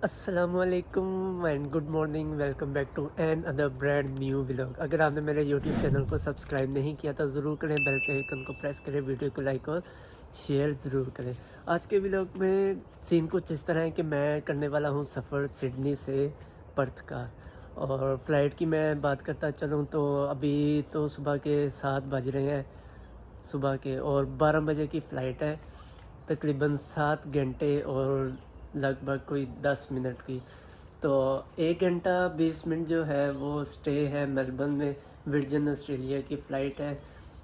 अस्सलामुअलैकुम and good morning. Welcome back to another brand new vlog. अगर आपने मेरे यूट्यूब चैनल को सब्सक्राइब नहीं किया तो ज़रूर करें, बेल के आइकन को प्रेस करें, वीडियो को लाइक और शेयर ज़रूर करें। आज के व्लॉग में सीन कुछ इस तरह है कि मैं करने वाला हूँ सफ़र सिडनी से पर्थ का। और फ़्लाइट की मैं बात करता चलूँ तो अभी तो सुबह के 7 बज रहे हैं सुबह के, और 12 बजे की फ़्लाइट है। तकरीबन 7 घंटे और लगभग कोई 10 मिनट की। तो 1 घंटा 20 मिनट जो है वो स्टे है मेलबर्न में। वर्जिन ऑस्ट्रेलिया की फ़्लाइट है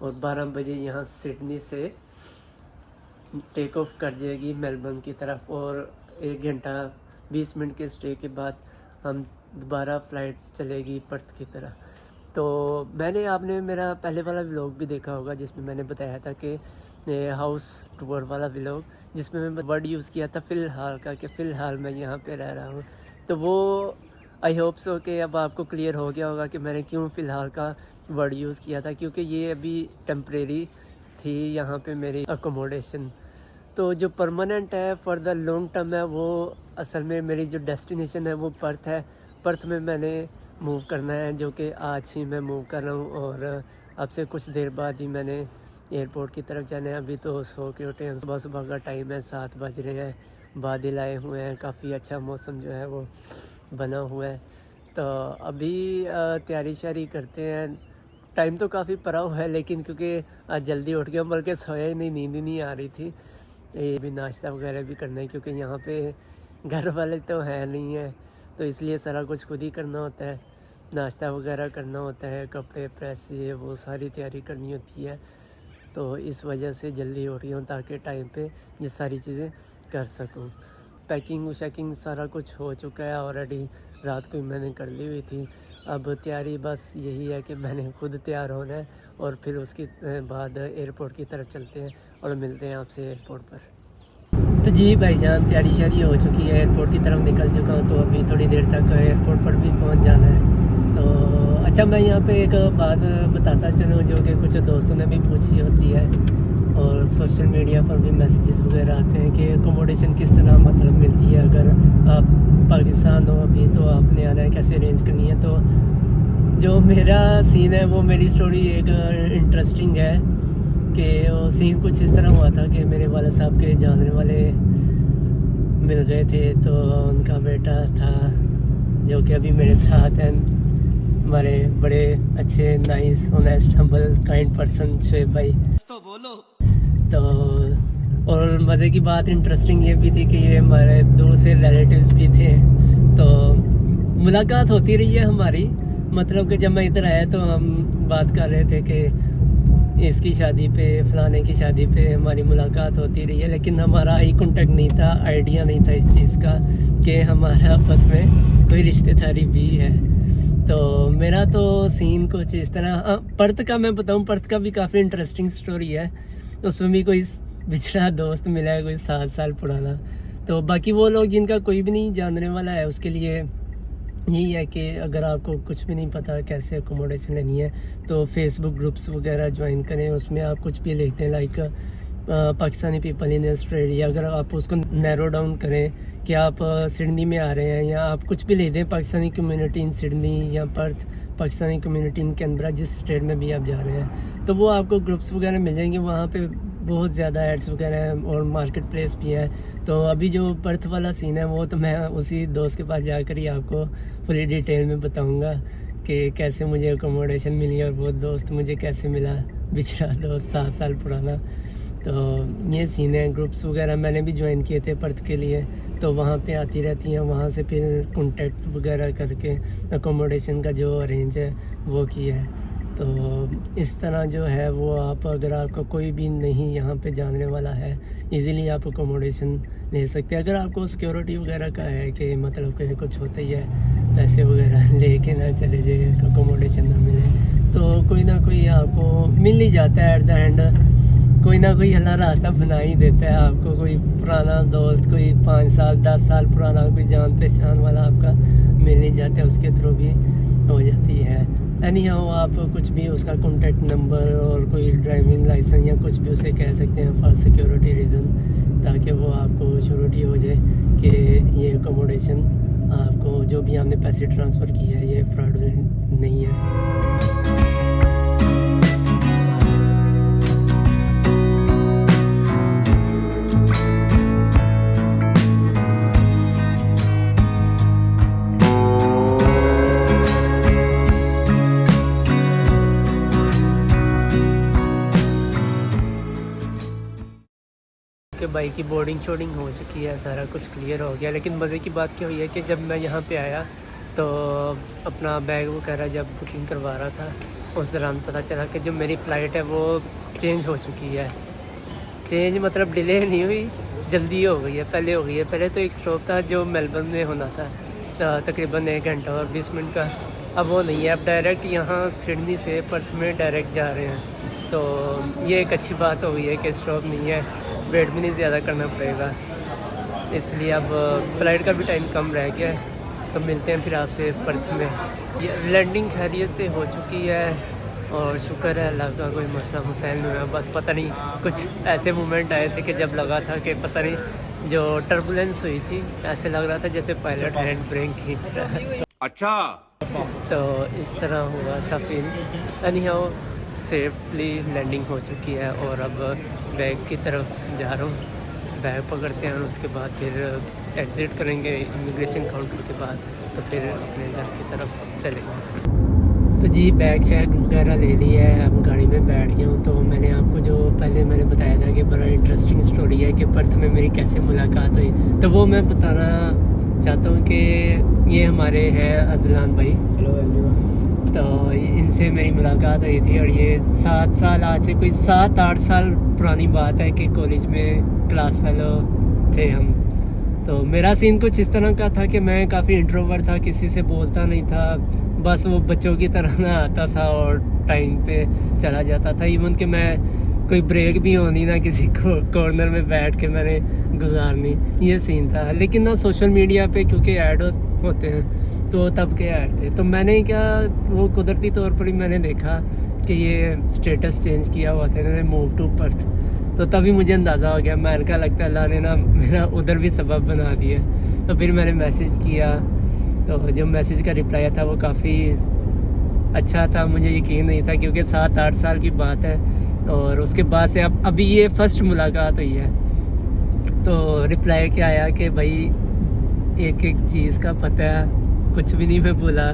और 12 बजे यहाँ सिडनी से टेक ऑफ कर जाएगी मेलबर्न की तरफ। और 1 घंटा 20 मिनट के स्टे के बाद हम दोबारा फ़्लाइट चलेगी पर्थ की तरफ। तो आपने मेरा पहले वाला व्लॉग भी देखा होगा जिसमें मैंने बताया था कि हाउस टूर वाला व्लॉग, जिसमें मैं वर्ड यूज़ किया था फ़िलहाल का, कि फ़िलहाल मैं यहाँ पे रह रहा हूँ। तो वो आई होप सो कि अब आपको क्लियर हो गया होगा कि मैंने क्यों फ़िलहाल का वर्ड यूज़ किया था, क्योंकि ये अभी टेम्परेरी थी यहाँ पे मेरी अकोमोडेशन। तो जो परमानेंट है फॉर द लॉन्ग टर्म है वो असल में मेरी जो डेस्टिनेशन है वो पर्थ है। पर्थ में मैंने मूव करना है, जो कि आज ही मैं मूव कर रहा हूँ और अब से कुछ देर बाद ही मैंने एयरपोर्ट की तरफ जाना है। अभी तो सो के उठे हैं, सुबह सुबह का टाइम है, 7 बज रहे हैं, बादल आए हुए हैं, काफ़ी अच्छा मौसम जो है वो बना हुआ है। तो अभी तैयारी शारी करते हैं। टाइम तो काफ़ी पड़ा हुआ है, लेकिन क्योंकि आज जल्दी उठ गया, बल्कि सोया ही नहीं, नींद ही नहीं आ रही थी। ये भी नाश्ता वगैरह भी करना है, क्योंकि यहाँ पे घर वाले तो है नहीं है, तो इसलिए सारा कुछ खुद ही करना होता है। नाश्ता वगैरह करना होता है, कपड़े प्रेस, ये वो सारी तैयारी करनी होती है। तो इस वजह से जल्दी उठ गया हूँ ताकि टाइम पे ये सारी चीज़ें कर सकूँ। पैकिंग शैकिंग सारा कुछ हो चुका है ऑलरेडी, रात को ही मैंने कर ली हुई थी। अब तैयारी बस यही है कि मैंने खुद तैयार होना है और फिर उसके बाद एयरपोर्ट की तरफ चलते हैं और मिलते हैं आपसे एयरपोर्ट पर। तो जी भाईजान, तैयारी शारी हो चुकी है, एयरपोर्ट की तरफ निकल चुका हूँ। तो अभी थोड़ी देर तक एयरपोर्ट पर भी पहुँच जाना है। तो अच्छा, मैं यहाँ पे एक बात बताता चलूँ जो कि कुछ दोस्तों ने भी पूछी होती है और सोशल मीडिया पर भी मैसेजेस वगैरह आते हैं कि अकोमोडेशन किस तरह मतलब मिलती है। अगर आप पाकिस्तान हो अभी तो आपने आना है, कैसे अरेंज करनी है। तो जो मेरा सीन है वो, मेरी स्टोरी एक इंटरेस्टिंग है कि वो सीन कुछ इस तरह हुआ था कि मेरे वाले साहब के जानने वाले मिल गए थे। तो उनका बेटा था जो कि अभी मेरे साथ हैं, हमारे बड़े अच्छे nice honest humble kind person Shoaib भाई। तो बोलो। तो और मज़े की बात इंटरेस्टिंग ये भी थी कि ये हमारे दूर से रिलेटिव्स भी थे। तो मुलाकात होती रही है हमारी, मतलब कि जब मैं इधर आया तो हम बात कर रहे थे कि इसकी शादी पे, फलाने की शादी पे हमारी मुलाकात होती रही है, लेकिन हमारा आई कांटेक्ट नहीं था, आइडिया नहीं था इस चीज़ का कि हमारा आपस में कोई रिश्तेदारी भी है। तो मेरा तो सीन कुछ इस तरह। पर्थ का मैं बताऊं, पर्थ का भी काफ़ी इंटरेस्टिंग स्टोरी है। उसमें भी कोई बिछड़ा दोस्त मिला है, कोई 7 साल पुराना। तो बाकी वो लोग जिनका कोई भी नहीं जानने वाला है, उसके लिए यही है कि अगर आपको कुछ भी नहीं पता कैसे अकोमोडेशन लेनी है तो फेसबुक ग्रुप्स वगैरह ज्वाइन करें। उसमें आप कुछ भी लिखते हैं like Pakistani people in Australia, अगर आप उसको नैरो डाउन करें कि आप सिडनी में आ रहे हैं, या आप कुछ भी लिख दें पाकिस्तानी कम्युनिटी इन सिडनी या Perth, Pakistani community in Canberra, जिस स्टेट में भी आप जा रहे हैं, तो वो आपको ग्रुप्स वगैरह मिल जाएंगे। वहाँ पे बहुत ज़्यादा एड्स वगैरह हैं और मार्केट प्लेस भी है। तो अभी जो पर्थ वाला सीन है वो तो मैं उसी दोस्त के पास जाकर ही आपको पूरी डिटेल में बताऊंगा कि कैसे मुझे अकोमोडेशन मिली और वो दोस्त मुझे कैसे मिला, बिछड़ा दोस्त 7 साल पुराना। तो ये सीन है। ग्रुप्स वगैरह मैंने भी ज्वाइन किए थे पर्थ के लिए, तो वहाँ पे आती रहती हैं, वहाँ से फिर कॉन्टेक्ट वगैरह करके अकोमोडेशन का जो अरेंज है वो किया है। तो इस तरह जो है वो आप, अगर आपका कोई भी नहीं यहाँ पे जानने वाला है, इजीली आप अकोमोडेशन ले सकते हैं। अगर आपको सिक्योरिटी वगैरह का है कि मतलब कि कुछ होता ही है, पैसे वगैरह लेके ना चले जाइए, अकोमोडेशन ना मिले, तो कोई ना कोई आपको मिल ही जाता है। एट द एंड कोई ना कोई अल्लाह रास्ता बना ही देता है आपको। कोई पुराना दोस्त, कोई 5 साल 10 साल पुराना कोई जान पहचान वाला आपका मिल ही जाता है, उसके थ्रू भी हो जाती है। एनी हाउ आप कुछ भी उसका कॉन्टैक्ट नंबर और कोई ड्राइविंग लाइसेंस या कुछ भी उसे कह सकते हैं फॉर सिक्योरिटी रीज़न, ताकि वो आपको श्योरिटी हो जाए कि ये अकोमोडेशन आपको जो भी आपने पैसे ट्रांसफ़र किए हैं ये फ्रॉडुलेंट नहीं है। कि बाइक की बोर्डिंग शोर्डिंग हो चुकी है, सारा कुछ क्लियर हो गया। लेकिन मज़े की बात क्या हुई है कि जब मैं यहाँ पे आया तो अपना बैग वगैरह जब बुकिंग करवा रहा था उस दौरान पता चला कि जो मेरी फ़्लाइट है वो चेंज हो चुकी है। चेंज मतलब डिले नहीं हुई, जल्दी हो गई है, पहले हो गई है। पहले तो एक स्टॉप था जो मेलबर्न में होना था तकरीबन 1 घंटा और 20 मिनट का, अब वो नहीं है। अब डायरेक्ट यहाँ सिडनी से पर्थ में डायरेक्ट जा रहे हैं, तो ये एक अच्छी बात हो गई है कि स्टॉप नहीं है, वेट भी नहीं ज़्यादा करना पड़ेगा। इसलिए अब फ़्लाइट का भी टाइम कम रह गया है। तो मिलते हैं फिर आपसे पर्थ में। ये लैंडिंग खैरियत से हो चुकी है और शुक्र है अल्लाह का, कोई मसला मसाइल नहीं हुआ। बस पता नहीं कुछ ऐसे मोमेंट आए थे कि जब लगा था कि पता नहीं जो टर्बुलेंस हुई थी, ऐसे लग रहा था जैसे पायलट हैंड ब्रेक खींच रहा है। अच्छा, तो इस तरह हुआ था फिर। एनीहाउ सेफली लैंडिंग हो चुकी है और अब बैग की तरफ जा रहा हूँ। बैग पकड़ते हैं और उसके बाद फिर एग्ज़िट करेंगे इमिग्रेशन काउंटर के बाद, तो फिर अपने घर की तरफ चलेंगे। तो जी बैग शैग वगैरह ले लिया है, अब गाड़ी में बैठ गया हूँ। तो मैंने आपको जो पहले मैंने बताया था कि बड़ा इंटरेस्टिंग स्टोरी है कि पर्थ में मेरी कैसे मुलाकात हुई, तो वो मैं बताना चाहता हूँ कि ये हमारे हैं अजलान भाई। Hello everyone. तो इनसे मेरी मुलाकात हुई थी और ये 7 साल, आज से कोई 7-8 साल पुरानी बात है कि कॉलेज में क्लास फेलो थे हम। तो मेरा सीन कुछ इस तरह का था कि मैं काफ़ी इंट्रोवर्ट था, किसी से बोलता नहीं था, बस वो बच्चों की तरह ना आता था और टाइम पे चला जाता था। इवन कि मैं कोई ब्रेक भी होनी ना किसी को कॉर्नर में बैठ के मैंने गुजारनी, ये सीन था। लेकिन ना सोशल मीडिया पे क्योंकि ऐड होते हैं तो तब के ऐड थे, तो मैंने क्या वो कुदरती तौर पर ही मैंने देखा कि ये स्टेटस चेंज किया हुआ था इन्होंने, मूव टू पर्थ। तो तभी मुझे अंदाज़ा हो गया, मैं का लगता है अल्लाह ने ना मेरा उधर भी सबब बना दिया। तो फिर मैंने मैसेज किया, तो जो मैसेज का रिप्लाई था वो काफ़ी अच्छा था। मुझे यकीन नहीं था क्योंकि 7-8 साल की बात है और उसके बाद से अब अभी ये फ़र्स्ट मुलाकात हुई है। तो रिप्लाई क्या आया कि भाई एक एक चीज़ का पता है, कुछ भी नहीं मैं भूला,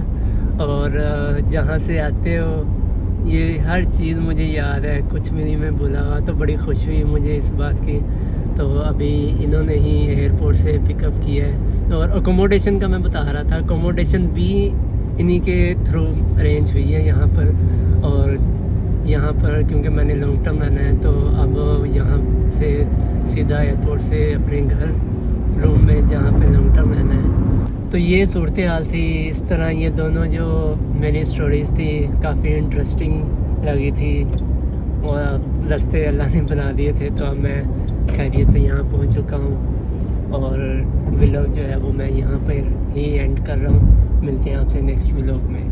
और जहाँ से आते हो ये हर चीज़ मुझे याद है, कुछ भी नहीं मैं भूला। तो बड़ी खुशी हुई मुझे इस बात की। तो अभी इन्होंने ही एयरपोर्ट से पिकअप किया है और अकोमोडेशन का मैं बता रहा था, अकोमोडेशन भी इन्हीं के थ्रू अरेंज हुई है यहाँ पर। और यहाँ पर क्योंकि मैंने लॉन्ग टर्म रहना है तो अब यहाँ से सीधा एयरपोर्ट से अपने घर रूम में जहाँ पे लॉन्ग टर्म रहना है। तो ये सूरत हाल थी। इस तरह ये दोनों जो मेरी स्टोरीज़ थी काफ़ी इंटरेस्टिंग लगी थी और रास्ते अल्लाह ने बना दिए थे। तो अब मैं खैरियत से यहाँ पहुँच चुका हूँ और व्लॉग जो है वो मैं यहाँ पर ही एंड कर रहा हूँ। मिलते हैं आपसे नेक्स्ट व्लॉग में।